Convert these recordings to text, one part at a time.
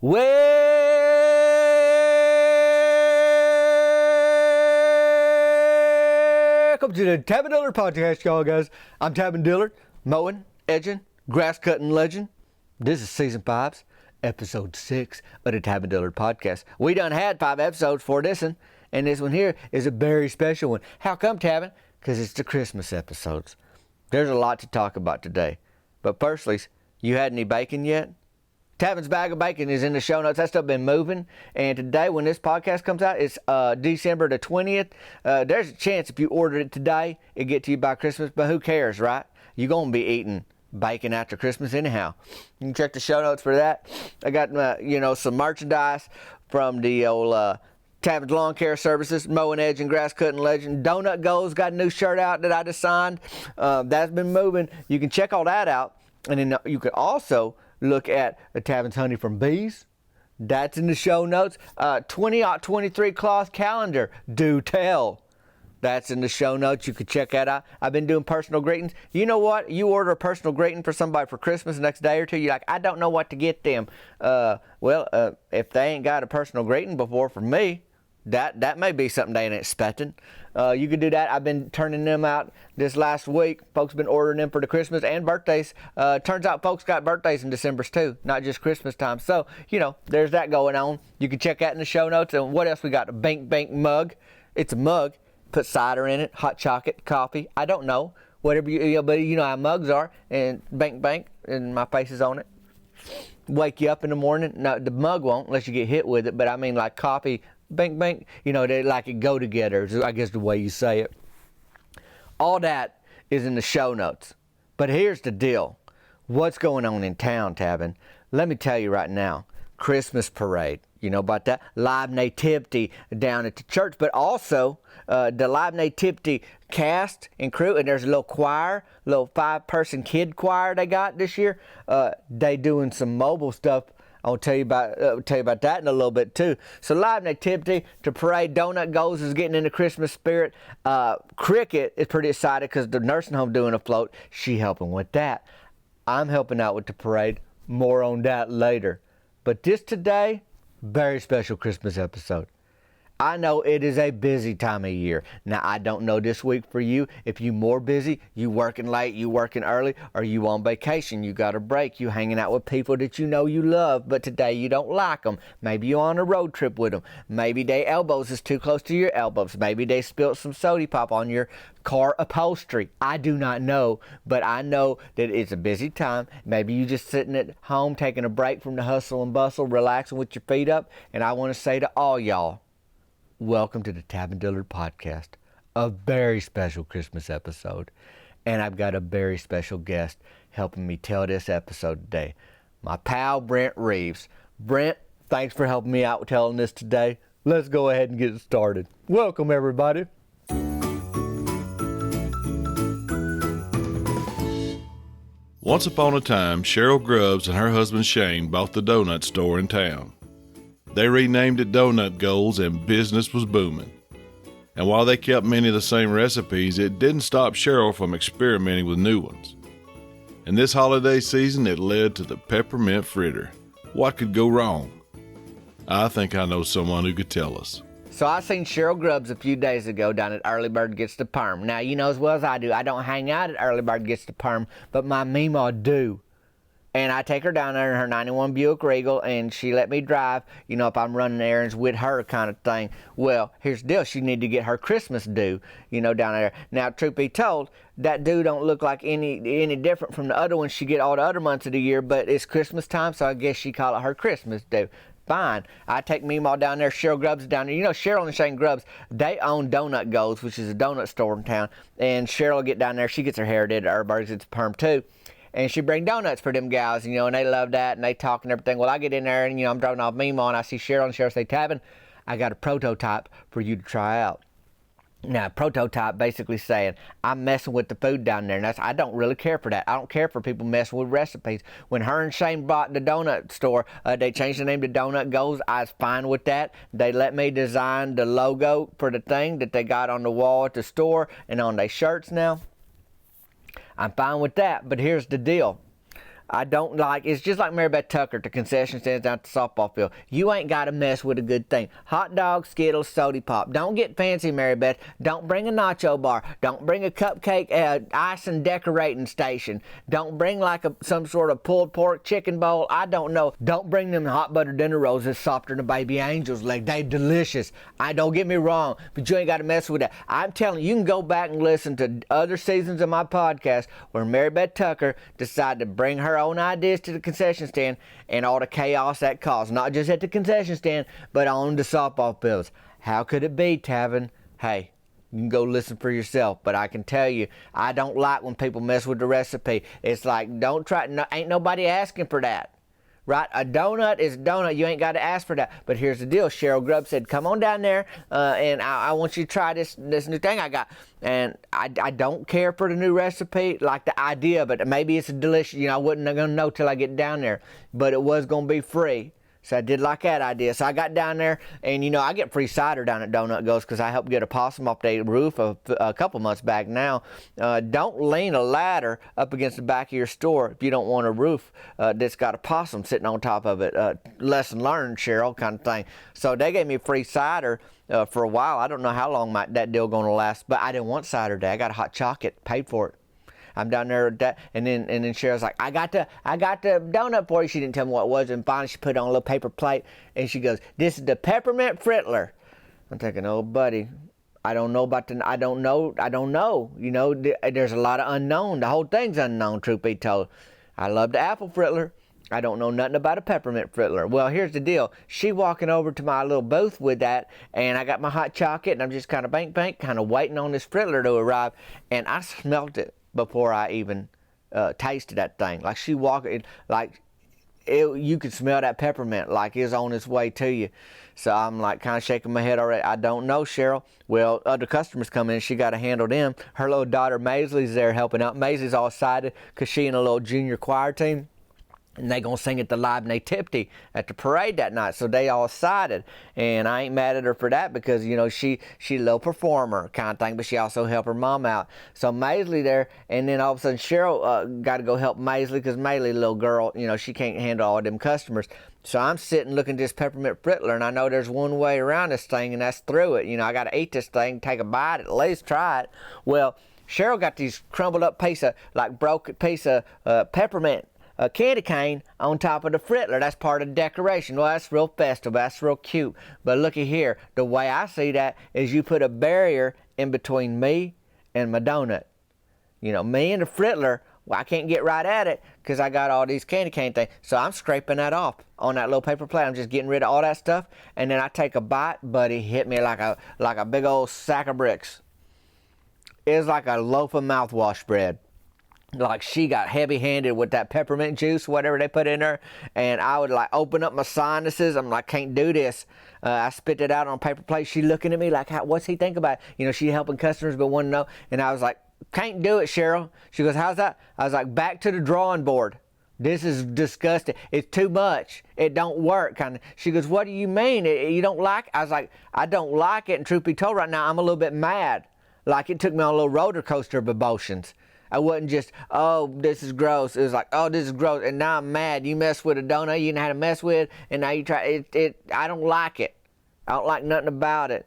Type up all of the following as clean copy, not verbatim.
Welcome to the Tavin Dillard podcast, y'all guys. I'm Tavin Dillard, mowing, edging, grass cutting legend. This is season 5's episode 6 of the Tavin Dillard podcast. We done had 5 episodes for this one, and this one here is a very special one. How come, Tavin? Because it's the Christmas episodes. There's a lot to talk about today. But firstly, you had any bacon yet? Tavin's bag of bacon is in the show notes. That stuff been moving. And today, when this podcast comes out, it's December the 20th. There's a chance if you ordered it today, it'll get to you by Christmas. But who cares, right? You're going to be eating bacon after Christmas anyhow. You can check the show notes for that. I got, some merchandise from the old Tavin's Lawn Care Services, mowing, edge, and grass cutting legend. Donut Goals got a new shirt out that I just signed. That's been moving. You can check all that out. And then you can also look at the Tavin's Honey from Bees. That's in the show notes. 2023 cloth calendar. Do tell. That's in the show notes. You can check that out. I've been doing personal greetings. You know what? You order a personal greeting for somebody for Christmas the next day or two. You're like, I don't know what to get them. If they ain't got a personal greeting before from me, that may be something they ain't expecting. You can do that. I've been turning them out this last week. Folks been ordering them for the Christmas and birthdays. Turns out folks got birthdays in December too, not just Christmas time. So, there's that going on. You can check that in the show notes. And what else we got? A Bank mug. It's a mug. Put cider in it, hot chocolate, coffee. I don't know. Whatever but you know how mugs are. And Bank, and my face is on it. Wake you up in the morning. No, the mug won't unless you get hit with it. But I mean like coffee, Bank, they like it go together, is I guess the way you say it. All that is in the show notes. But here's the deal. What's going on in town, Tavin? Let me tell you right now. Christmas parade. You know about that? Live Nativity down at the church, but also the Live Nativity cast and crew, and there's a little choir, little 5-person kid choir they got this year. They doing some mobile stuff. I'll tell you about that in a little bit too. So Live Nativity to parade. Donut Goals is getting in the Christmas spirit. Cricket is pretty excited because the nursing home doing a float. She helping with that. I'm helping out with the parade. More on that later. But this today, very special Christmas episode. I know it is a busy time of year. Now, I don't know this week for you. If you more busy, you working late, you working early, or you on vacation, you got a break, you hanging out with people that you know you love, but today you don't like them. Maybe you on a road trip with them. Maybe their elbows is too close to your elbows. Maybe they spilled some soda pop on your car upholstery. I do not know, but I know that it's a busy time. Maybe you just sitting at home taking a break from the hustle and bustle, relaxing with your feet up, and I want to say to all y'all, welcome to the Tavin Dillard podcast, a very special Christmas episode. And I've got a very special guest helping me tell this episode today, my pal Brent Reaves. Brent, thanks for helping me out with telling this today. Let's go ahead and get it started. Welcome, everybody. Once upon a time, Cheryl Grubbs and her husband Shane bought the donut store in town. They renamed it Donut Goals and business was booming. And while they kept many of the same recipes, it didn't stop Cheryl from experimenting with new ones. And this holiday season, it led to the peppermint fritter. What could go wrong? I think I know someone who could tell us. So I seen Cheryl Grubbs a few days ago down at Early Bird Gets the Perm. Now, you know as well as I do, I don't hang out at Early Bird Gets the Perm, but my Meemaw do. And I take her down there in her 91 Buick Regal, and she let me drive, if I'm running errands with her kind of thing. Well, here's the deal. She need to get her Christmas due, down there. Now, truth be told, that due don't look like any different from the other ones she get all the other months of the year, but it's Christmas time, so I guess she call it her Christmas due. Fine. I take Meemaw down there. Cheryl Grubbs down there. Cheryl and Shane Grubbs, they own Donut Goals, which is a donut store in town. And Cheryl will get down there. She gets her hair did at Herberg's. It's perm too. And she bring donuts for them gals, and they love that, and they talk and everything. Well, I get in there, and, I'm dropping off Meemaw, and I see Cheryl, and Cheryl say, Tavin, I got a prototype for you to try out. Now, prototype basically saying, I'm messing with the food down there, and I don't really care for that. I don't care for people messing with recipes. When her and Shane bought the donut store, they changed the name to Donut Goals. I was fine with that. They let me design the logo for the thing that they got on the wall at the store and on their shirts now. I'm fine with that, but here's the deal. I don't like, it's just like Mary Beth Tucker at the concession stands down at the softball field. You ain't got to mess with a good thing. Hot dog, Skittles, Sody Pop. Don't get fancy, Mary Beth. Don't bring a nacho bar. Don't bring a cupcake ice and decorating station. Don't bring like some sort of pulled pork chicken bowl. I don't know. Don't bring them hot butter dinner rolls that's softer than a baby angel's leg. They delicious. Don't get me wrong, but you ain't got to mess with that. I'm telling you, you can go back and listen to other seasons of my podcast where Mary Beth Tucker decided to bring her own ideas to the concession stand and all the chaos that caused, not just at the concession stand, but on the softball fields. How could it be, Tavin? Hey, you can go listen for yourself, but I can tell you, I don't like when people mess with the recipe. It's like, don't try, no, ain't nobody asking for that. Right? A donut is a donut. You ain't got to ask for that. But here's the deal. Cheryl Grubb said, come on down there, and I want you to try this new thing I got. And I don't care for the new recipe, like the idea, but maybe it's a delicious, I wasn't going to know till I get down there. But it was going to be free. So I did like that idea. So I got down there, and I get free cider down at Donut Ghost because I helped get a possum off the roof a couple months back now. Don't lean a ladder up against the back of your store if you don't want a roof that's got a possum sitting on top of it. Lesson learned, Cheryl, kind of thing. So they gave me free cider for a while. I don't know how long that deal going to last, but I didn't want cider day. I got a hot chocolate, paid for it. I'm down there, and then Cheryl's like, I got the donut for you. She didn't tell me what it was, and finally she put it on a little paper plate, and she goes, this is the peppermint fritter. I'm thinking, oh, buddy, I don't know about I don't know. There's a lot of unknown. The whole thing's unknown, truth be told. I love the apple fritter. I don't know nothing about a peppermint fritter. Well, here's the deal. She walking over to my little booth with that, and I got my hot chocolate, and I'm just kind of kind of waiting on this fritter to arrive, and I smelt it before I even tasted that thing. Like she walked, you could smell that peppermint like it's on its way to you. So I'm like kind of shaking my head already. I don't know, Cheryl. Well, other customers come in. She got to handle them. Her little daughter Maisley's there helping out. Maisley's all excited because she in a little junior choir team. And they gonna sing at the live Nativity at the parade that night, so they all excited. And I ain't mad at her for that because she a little performer kind of thing, but she also helped her mom out. So Maisley there, and then all of a sudden Cheryl got to go help Maisley because Maisley, little girl, she can't handle all them customers. So I'm sitting looking at this peppermint fritter, and I know there's one way around this thing, and that's through it. I got to eat this thing, take a bite, at least try it. Well, Cheryl got these crumbled up broken piece of peppermint. A candy cane on top of the fritter. That's part of the decoration. Well, that's real festive. That's real cute. But looky here. The way I see that is you put a barrier in between me and my donut. Me and the fritter, well, I can't get right at it because I got all these candy cane things. So I'm scraping that off on that little paper plate. I'm just getting rid of all that stuff. And then I take a bite, buddy, hit me like a big old sack of bricks. It's like a loaf of mouthwash bread. Like she got heavy-handed with that peppermint juice, whatever they put in there, and I would open up my sinuses. I'm like, can't do this. I spit it out on a paper plate. She looking at me like, what's he think about it? She helping customers but wouldn't know. And I was like, can't do it, Cheryl. She goes, how's that? I was like, back to the drawing board. This is disgusting. It's too much. It don't work. Kind of. She goes, what do you mean? You don't like it? I was like, I don't like it. And truth be told, right now I'm a little bit mad. Like it took me on a little roller coaster of emotions. I wasn't just, oh, this is gross. It was like, oh, this is gross. And now I'm mad. You mess with a donut you didn't know how to mess with, and now you try it. I don't like it. I don't like nothing about it.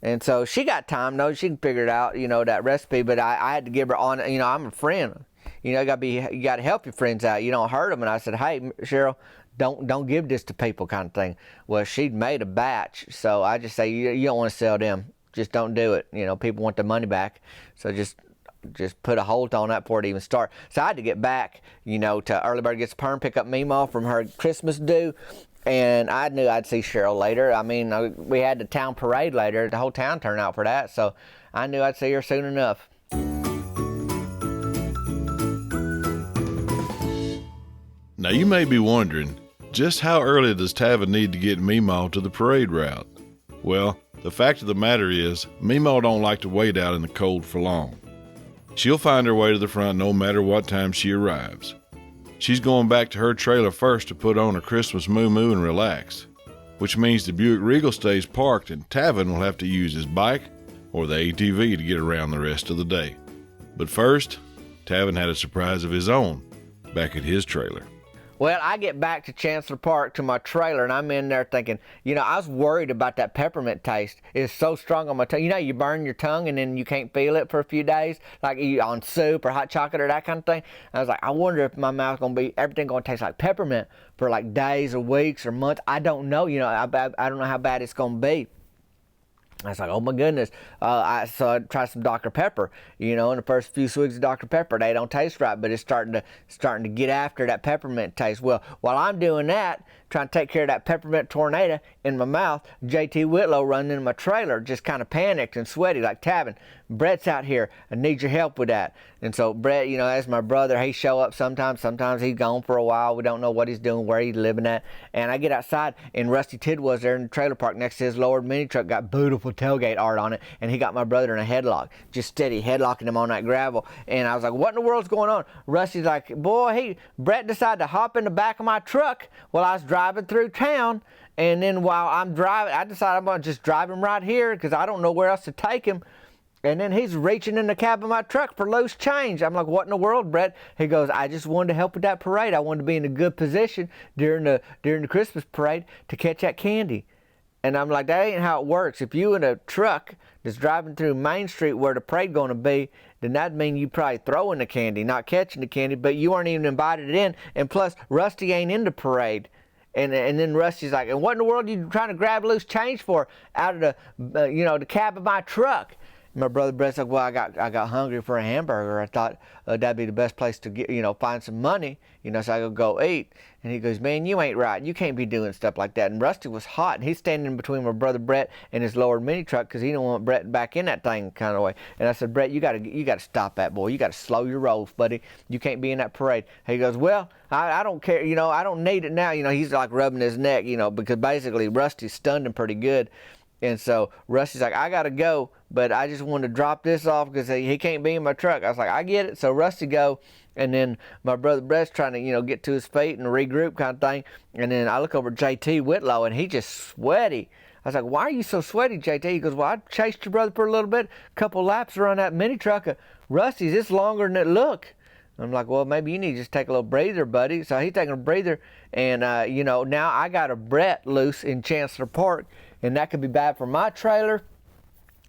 And so she got time, though. She can figure it out, that recipe. But I had to give her on, I'm a friend. You got to help your friends out. You don't hurt them. And I said, hey, Cheryl, don't give this to people kind of thing. Well, she'd made a batch. So I just say, you don't want to sell them. Just don't do it. People want their money back. So just put a hold on that before it even start. So I had to get back, to Early Bird Gets the Perm, pick up Meemaw from her Christmas due, and I knew I'd see Cheryl later. I mean, we had the town parade later. The whole town turned out for that, so I knew I'd see her soon enough. Now you may be wondering, just how early does Tavin need to get Meemaw to the parade route? Well, the fact of the matter is, Meemaw don't like to wait out in the cold for long. She'll find her way to the front no matter what time she arrives. She's going back to her trailer first to put on her Christmas moo-moo and relax, which means the Buick Regal stays parked and Tavin will have to use his bike or the ATV to get around the rest of the day. But first, Tavin had a surprise of his own. back at his trailer. Well, I get back to Chancellor Park to my trailer, and I'm in there thinking, I was worried about that peppermint taste. It's so strong on my tongue. You burn your tongue, and then you can't feel it for a few days, like on soup or hot chocolate or that kind of thing. I was like, I wonder if my mouth's going to be, everything going to taste like peppermint for like days or weeks or months. I don't know. I don't know how bad it's going to be. I was like, oh my goodness. So I tried some Dr. Pepper. In the first few swigs of Dr. Pepper, they don't taste right, but it's starting to get after that peppermint taste. Well, while I'm doing that, trying to take care of that peppermint tornado in my mouth, JT Whitlow running in my trailer, just kind of panicked and sweaty, like, Tavin, Brett's out here. I need your help with that. And so Brett, as my brother, he show up sometimes. Sometimes he's gone for a while. We don't know what he's doing, where he's living at. And I get outside, and Rusty Tidwell's there in the trailer park next to his lowered mini truck, got beautiful tailgate art on it, and he got my brother in a headlock, just steady headlocking him on that gravel. And I was like, what in the world's going on? Rusty's like, boy, Brett decided to hop in the back of my truck while I was driving through town. And then while I'm driving, I decided I'm going to just drive him right here because I don't know where else to take him. And then he's reaching in the cab of my truck for loose change. I'm like, what in the world, Brett? He goes, I just wanted to help with that parade. I wanted to be in a good position during the Christmas parade to catch that candy. And I'm like, that ain't how it works. If you in a truck that's driving through Main Street where the parade going to be, then that'd mean you probably throwing the candy, not catching the candy, but you aren't even invited in. And plus, Rusty ain't in the parade. And then Rusty's like, and what in the world are you trying to grab loose change for out of the cab of my truck? My brother Brett's like, well, I got hungry for a hamburger. I thought that'd be the best place to get, find some money, so I could go eat. And he goes, man, you ain't right. You can't be doing stuff like that. And Rusty was hot, and he's standing between my brother Brett and his lowered mini truck because he don't want Brett back in that thing kind of way. And I said, Brett, you gotta stop that, boy. You gotta slow your rolls, buddy. You can't be in that parade. He goes, well, I don't care. I don't need it now. He's like rubbing his neck, because basically Rusty stunned him pretty good. And so Rusty's like, I gotta go, but I just wanted to drop this off because he can't be in my truck. I was like, I get it. So Rusty go, and then my brother Brett's trying to, get to his feet and regroup kind of thing. And then I look over at JT Whitlow, and he's just sweaty. I was like, why are you so sweaty, JT? He goes, well, I chased your brother for a little bit, a couple laps around that mini truck. Rusty's, it's longer than it look. I'm like, well, maybe you need to just take a little breather, buddy. So he's taking a breather, and, now I got a Brett loose in Chancellor Park, and that could be bad for my trailer.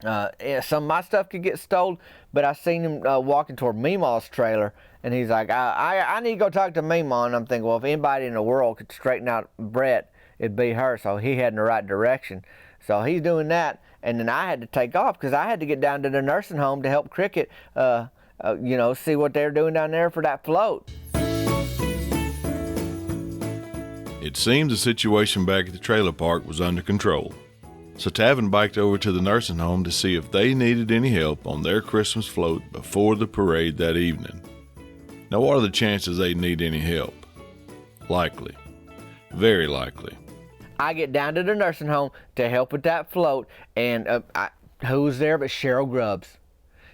Some of my stuff could get stolen, but I seen him walking toward Meemaw's trailer, and he's like, I need to go talk to Meemaw. And I'm thinking, well, if anybody in the world could straighten out Brett, it'd be her. So he head in the right direction. So he's doing that, and then I had to take off because I had to get down to the nursing home to help Cricket, see what they're doing down there for that float. It seemed the situation back at the trailer park was under control. So Tavin biked over to the nursing home to see if they needed any help on their Christmas float before the parade that evening. Now, what are the chances they need any help? Likely. Very likely. I get down to the nursing home to help with that float, and who's there but Cheryl Grubbs?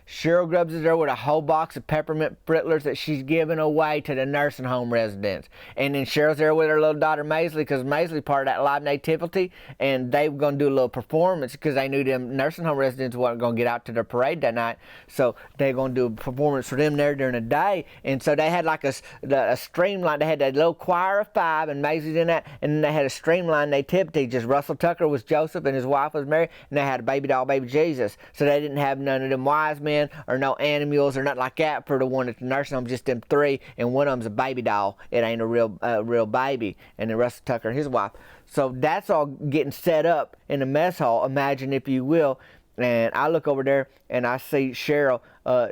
Cheryl Grubbs is there with a whole box of peppermint frittlers that she's giving away to the nursing home residents. And then Cheryl's there with her little daughter Maisley, because Maisley part of that live Nativity, and they were going to do a little performance because they knew them nursing home residents weren't going to get out to their parade that night. So they're going to do a performance for them there during the day. And so they had like a streamline. They had that little choir of 5, and Maisie's in that, and then they had a streamline Nativity. Just Russell Tucker was Joseph, and his wife was Mary, and they had a baby doll, baby Jesus. So they didn't have none of them wise men or no animals or nothing like that for the one at the nursing home, just them 3, and one of them's a baby doll. It ain't a real baby. And then Russell Tucker and his wife. So that's all getting set up in the mess hall, imagine if you will. And I look over there and I see Cheryl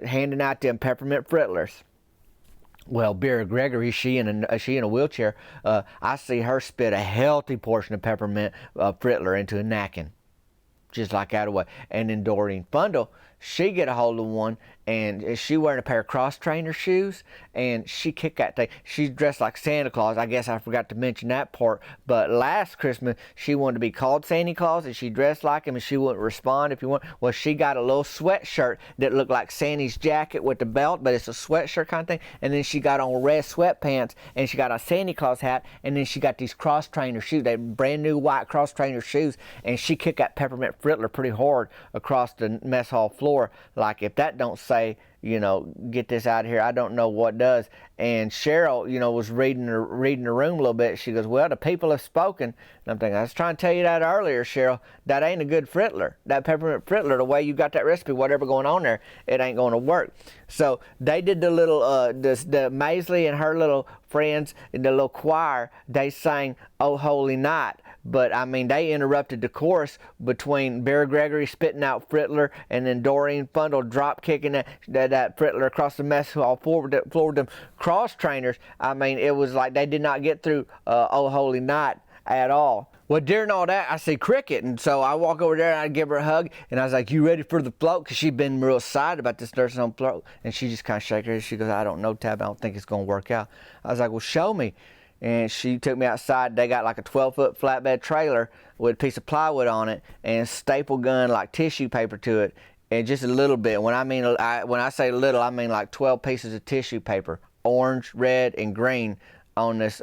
handing out them peppermint frittlers. Well, Vera Gregory, she in a wheelchair. I see her spit a healthy portion of peppermint frittler into a napkin, just like out of way. And then Doreen Fundle, she get a hold of one, and she wearing a pair of cross trainer shoes, and she kicked that thing. She's dressed like Santa Claus. I guess I forgot to mention that part. But last Christmas, she wanted to be called Santa Claus, and she dressed like him, and she wouldn't respond if you want. Well, she got a little sweatshirt that looked like Santa's jacket with the belt, but it's a sweatshirt kind of thing. And then she got on red sweatpants, and she got a Santa Claus hat, and then she got these cross trainer shoes, they brand new white cross trainer shoes, and she kicked that peppermint frittler pretty hard across the mess hall floor. Like, if that don't say get this out of here. I don't know what does. And Cheryl, was reading the room a little bit. She goes, well, the people have spoken. And I'm thinking, I was trying to tell you that earlier, Cheryl. That ain't a good fritter. That peppermint fritter, the way you got that recipe, whatever going on there, it ain't going to work. So they did the little, the Maisley and her little friends in the little choir, they sang "Oh Holy Night." But I mean, they interrupted the chorus between Barry Gregory spitting out Frittler and then Doreen Fundle drop kicking that Frittler across the mess hall floored them cross trainers. I mean, it was like they did not get through "Oh Holy Night" at all. Well, during all that, I see Cricket, and so I walk over there and I give her a hug, and I was like, "You ready for the float?" Because she'd been real excited about this nursing home float, and she just kind of shook her head. She goes, "I don't know, Tab. I don't think it's going to work out." I was like, "Well, show me." And she took me outside. They got like a 12-foot flatbed trailer with a piece of plywood on it and staple gun like tissue paper to it, and just a little bit. When I say little, I mean like 12 pieces of tissue paper, orange, red, and green, on this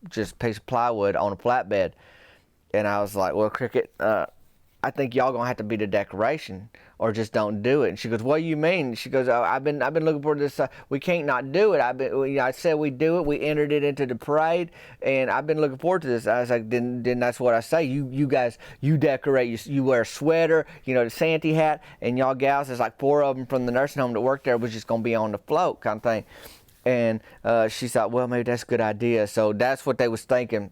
just piece of plywood on a flatbed. And I was like, "Well, Cricket, I think y'all gonna have to be the decoration, or just don't do it." And she goes, "What do you mean?" She goes, "Oh, I've been looking for this. We can't not do it. I said we do it. We entered it into the parade, and I've been looking forward to this." I was like, "Then that's what I say. You guys, you decorate. You wear a sweater, the Santa hat, and y'all gals. There's like 4 of them from the nursing home that worked there. Was just gonna be on the float kind of thing." And she thought, "Well, maybe that's a good idea." So that's what they was thinking.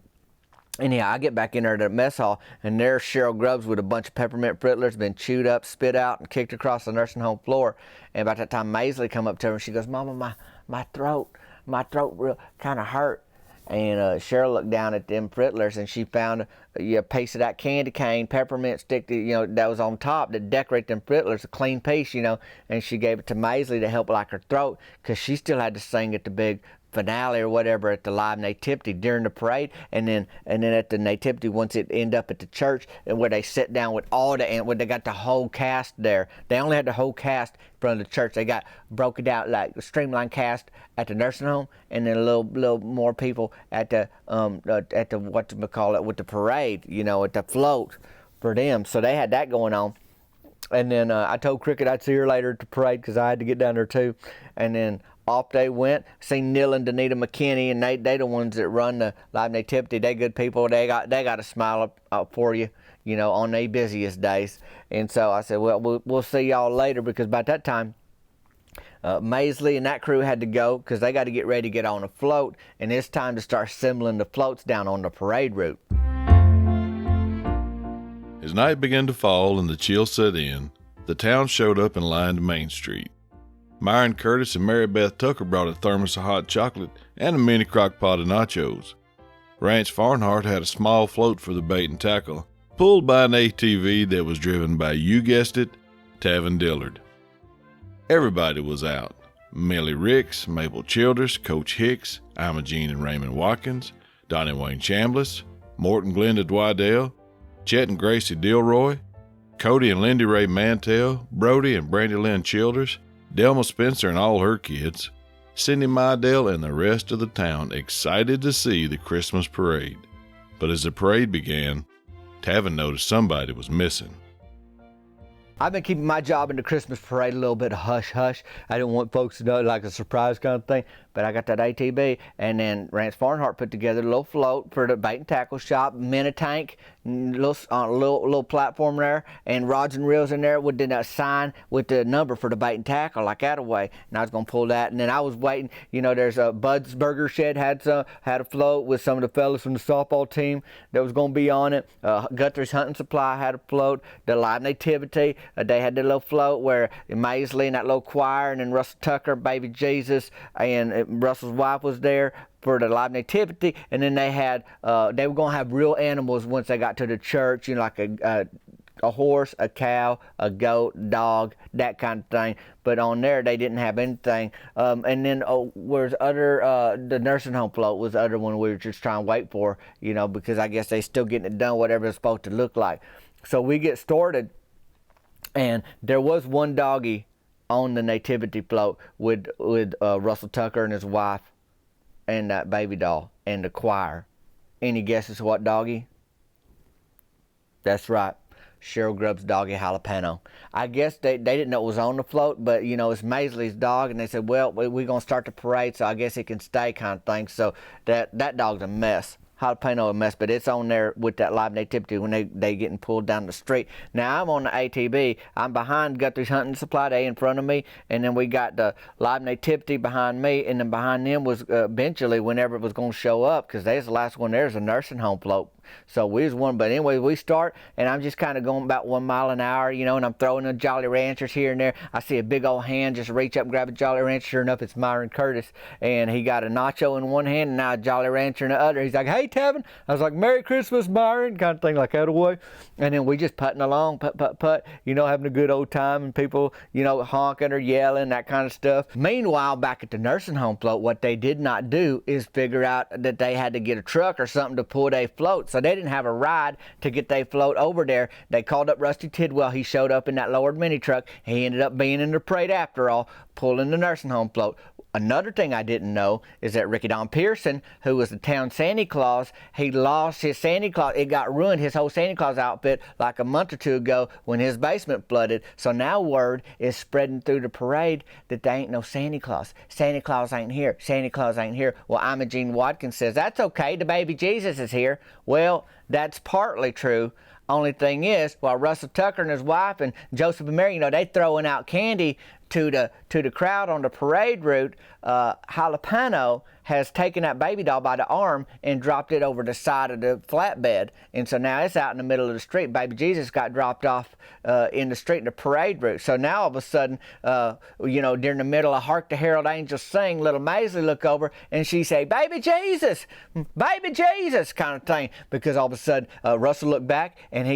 Anyhow, I get back in there to the mess hall, and there's Cheryl Grubbs with a bunch of peppermint frittlers, been chewed up, spit out, and kicked across the nursing home floor. And about that time, Maisley come up to her, and she goes, "Mama, my throat real kind of hurt." And Cheryl looked down at them frittlers, and she found a piece of that candy cane peppermint stick that was on top that decorate them frittlers, a clean piece, and she gave it to Maisley to help like her throat, because she still had to sing at the big finale or whatever at the live nativity during the parade, and then at the nativity once it ended up at the church, and where they sit down with all when they got the whole cast there. They only had the whole cast in front of the church. They got broken out like a streamline cast at the nursing home, and then a little more people at the whatchamacallit with the parade, at the float for them. So they had that going on. And then I told Cricket I'd see her later at the parade, because I had to get down there too. And then off they went. Seen Neil and Danita McKinney, and they the ones that run the live nativity. They good people. They got a smile up for you, on their busiest days. And so I said, well, we'll see y'all later, because by that time, Maisley and that crew had to go, because they got to get ready to get on a float, and it's time to start assembling the floats down on the parade route. As night began to fall and the chill set in, the town showed up and lined Main Street. Myron Curtis and Mary Beth Tucker brought a thermos of hot chocolate and a mini crock pot of nachos. Ranch Farnhart had a small float for the bait and tackle, pulled by an ATV that was driven by, you guessed it, Tavin Dillard. Everybody was out. Millie Ricks, Mabel Childers, Coach Hicks, Ima Jean and Raymond Watkins, Donnie Wayne Chambliss, Morton Glenda Dwydell, Chet and Gracie Dilroy, Cody and Lindy Ray Mantell, Brody and Brandy Lynn Childers, Delma Spencer and all her kids, Cindy Mydell and the rest of the town excited to see the Christmas parade. But as the parade began, Tavin noticed somebody was missing. I've been keeping my job in the Christmas parade a little bit hush-hush. I didn't want folks to know, like a surprise kind of thing. But I got that ATV, and then Ranch Farnhart put together a little float for the bait and tackle shop, mini tank, little platform there, and rods and reels in there with a sign with the number for the bait and tackle, like that away. And I was gonna pull that, and then I was waiting. There's a Bud's Burger Shed had a float with some of the fellas from the softball team that was gonna be on it. Guthrie's Hunting Supply had a float. The Live Nativity, they had the little float where Maisley and that little choir, and then Russell Tucker, Baby Jesus, and Russell's wife was there for the live nativity. And then they had they were gonna have real animals once they got to the church, like a horse, a cow, a goat, dog, that kind of thing. But on there they didn't have anything. And then where's the nursing home float was the other one we were just trying to wait for, because I guess they still getting it done, whatever it's supposed to look like. So we get started, and there was one doggy on the nativity float with Russell Tucker and his wife and that baby doll and the choir. Any guesses what doggy? That's right. Cheryl Grubb's doggy Jalapeno. I guess they didn't know it was on the float, but you know, it's Maisley's dog, and they said, well, we're going to start the parade, so I guess it can stay kind of thing. So that dog's a mess. Jalapeno a mess, but it's on there with that live nativity when they getting pulled down the street. Now I'm on the ATV. I'm behind Guthrie's Hunting Supply Day in front of me, and then we got the live nativity behind me, and then behind them was eventually whenever it was going to show up, because there's the last one. There's a nursing home float. So we was one, but anyway, we start, and I'm just kind of going about 1 mile an hour, you know, and I'm throwing the Jolly Ranchers here and there. I see a big old hand just reach up and grab a Jolly Rancher. Sure enough, it's Myron Curtis, and he got a nacho in one hand and now a Jolly Rancher in the other. He's like, hey, Tavin. I was like, Merry Christmas, Myron, kind of thing like that away. And then we just putting along, putt, you know, having a good old time, and people, you know, honking or yelling, that kind of stuff. Meanwhile, back at the nursing home float, what they did not do is figure out that they had to get a truck or something to pull their float. So they didn't have a ride to get their float over there. They called up Rusty Tidwell. He showed up in that lowered mini truck. He ended up being in the parade after all, pulling the nursing home float. Another thing I didn't know is that Ricky Don Pearson, who was the town Santa Claus, he lost his Santa Claus. It got ruined, his whole Santa Claus outfit, like a month or two ago when his basement flooded. So now word is spreading through the parade that there ain't no Santa Claus. Santa Claus ain't here. Santa Claus ain't here. Well, Imogene Watkins says, that's okay, the baby Jesus is here. Well, that's partly true. Only thing is, while Russell Tucker and his wife and Joseph and Mary, you know, they throwing out candy to the crowd on the parade route, Jalapeno has taken that baby doll by the arm and dropped it over the side of the flatbed. And so now it's out in the middle of the street. Baby Jesus got dropped off in the street in the parade route. So now all of a sudden, you know, during the middle of Hark the Herald Angels Sing, little Maisley look over and she say, baby Jesus, kind of thing. Because all of a sudden, Russell looked back and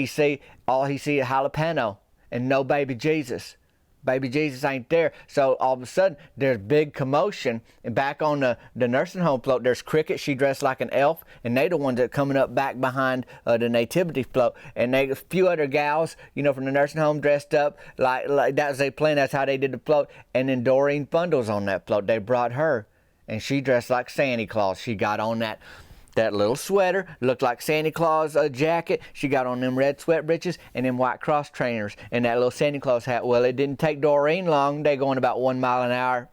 all he see is Jalapeno and no baby Jesus. Baby Jesus ain't there. So all of a sudden, there's big commotion. And back on the nursing home float, there's Cricket. She dressed like an elf. And they the ones that coming up back behind the nativity float. And they a few other gals, you know, from the nursing home dressed up like that was their plan. That's how they did the float. And then Doreen Fundle's on that float. They brought her. And she dressed like Santa Claus. She got on that little sweater, looked like Santa Claus jacket. She got on them red sweat breeches and them white cross trainers and that little Santa Claus hat. Well, it didn't take Doreen long. They going about 1 mile an hour.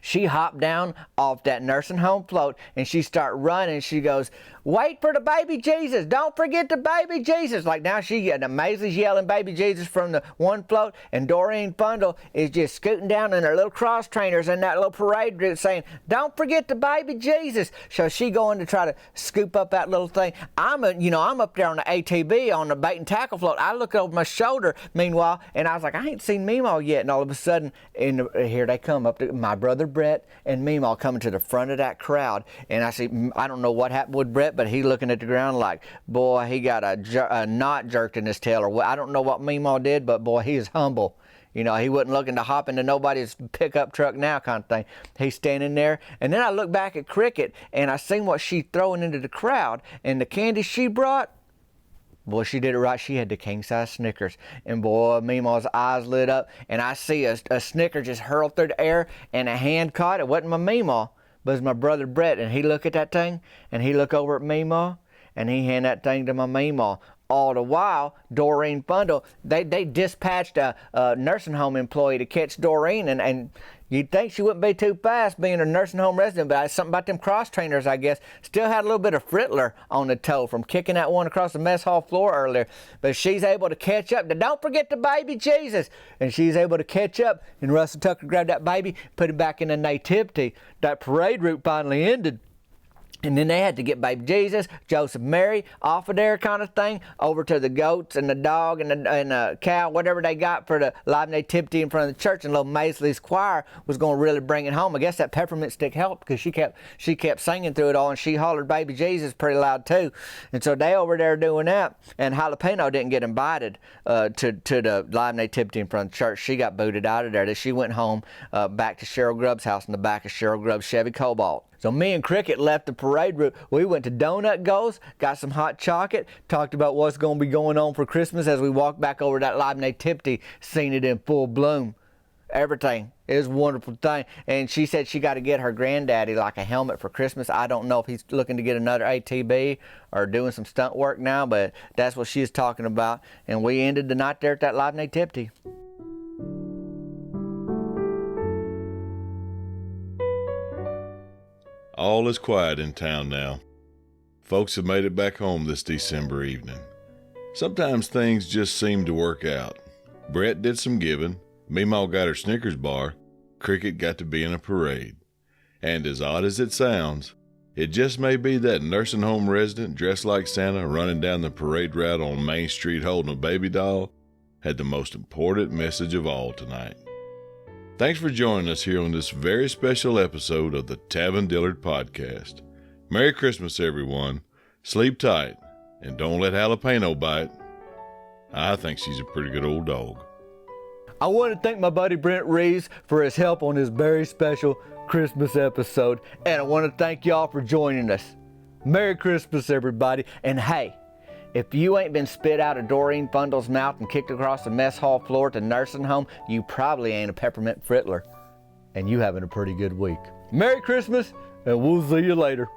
She hopped down off that nursing home float and she started running. She goes, wait for the baby Jesus. Don't forget the baby Jesus. Like now Maisley's yelling baby Jesus from the one float, and Doreen Fundle is just scooting down in her little cross trainers in that little parade route saying, don't forget the baby Jesus. So she going to try to scoop up that little thing. I'm up there on the ATV on the bait and tackle float. I look over my shoulder meanwhile, and I was like, I ain't seen Meemaw yet. And all of a sudden, here they come up to my brother Brett and Meemaw coming to the front of that crowd. And I see, I don't know what happened with Brett, but he looking at the ground like, boy, he got a knot jerked in his tail, or I don't know what Meemaw did, but boy, he is humble. You know, he wasn't looking to hop into nobody's pickup truck now kind of thing. He's standing there. And then I look back at Cricket, and I seen what she throwing into the crowd, and the candy she brought, boy, she did it right. She had the king-size Snickers. And boy, Meemaw's eyes lit up, and I see a Snicker just hurl through the air, and a hand caught it. It wasn't my Meemaw, but it's my brother Brett. And he look at that thing, and he look over at Meemaw, and he hand that thing to my Meemaw. All the while, Doreen Fundle, they dispatched a nursing home employee to catch Doreen, and you'd think she wouldn't be too fast being a nursing home resident, but something about them cross trainers, I guess, still had a little bit of fritter on the toe from kicking that one across the mess hall floor earlier. But she's able to catch up. Don't forget the baby Jesus. And she's able to catch up, and Russell Tucker grabbed that baby, put him back in the nativity. That parade route finally ended. And then they had to get baby Jesus, Joseph, Mary off of there kind of thing, over to the goats and the dog and the cow, whatever they got for the live nativity in front of the church. And little Maisley's choir was going to really bring it home. I guess that peppermint stick helped because she kept singing through it all, and she hollered baby Jesus pretty loud too. And so they over there doing that. And Jalapeno didn't get invited to the live nativity in front of the church. She got booted out of there. She went home back to Cheryl Grubb's house in the back of Cheryl Grubb's Chevy Cobalt. So me and Cricket left the parade route. We went to Donut Goes, got some hot chocolate, talked about what's going to be going on for Christmas as we walked back over that live nativity, seen it in full bloom. everything. It was a wonderful thing. And she said she got to get her granddaddy like a helmet for Christmas. I don't know if he's looking to get another ATV or doing some stunt work now, but that's what she was talking about. And we ended the night there at that live nativity. All is quiet in town now. Folks have made it back home this December evening. Sometimes things just seem to work out. Brett did some giving, Meemaw got her Snickers bar, Cricket got to be in a parade. And as odd as it sounds, it just may be that nursing home resident dressed like Santa running down the parade route on Main Street holding a baby doll had the most important message of all tonight. Thanks for joining us here on this very special episode of the Tavin Dillard podcast. Merry Christmas, everyone. Sleep tight, and don't let Jalapeno bite. I think she's a pretty good old dog. I want to thank my buddy Brent Reaves for his help on this very special Christmas episode, and I want to thank y'all for joining us. Merry Christmas, everybody, and hey, if you ain't been spit out of Doreen Fundle's mouth and kicked across the mess hall floor at the nursing home, you probably ain't a peppermint fritter, and you having a pretty good week. Merry Christmas, and we'll see you later.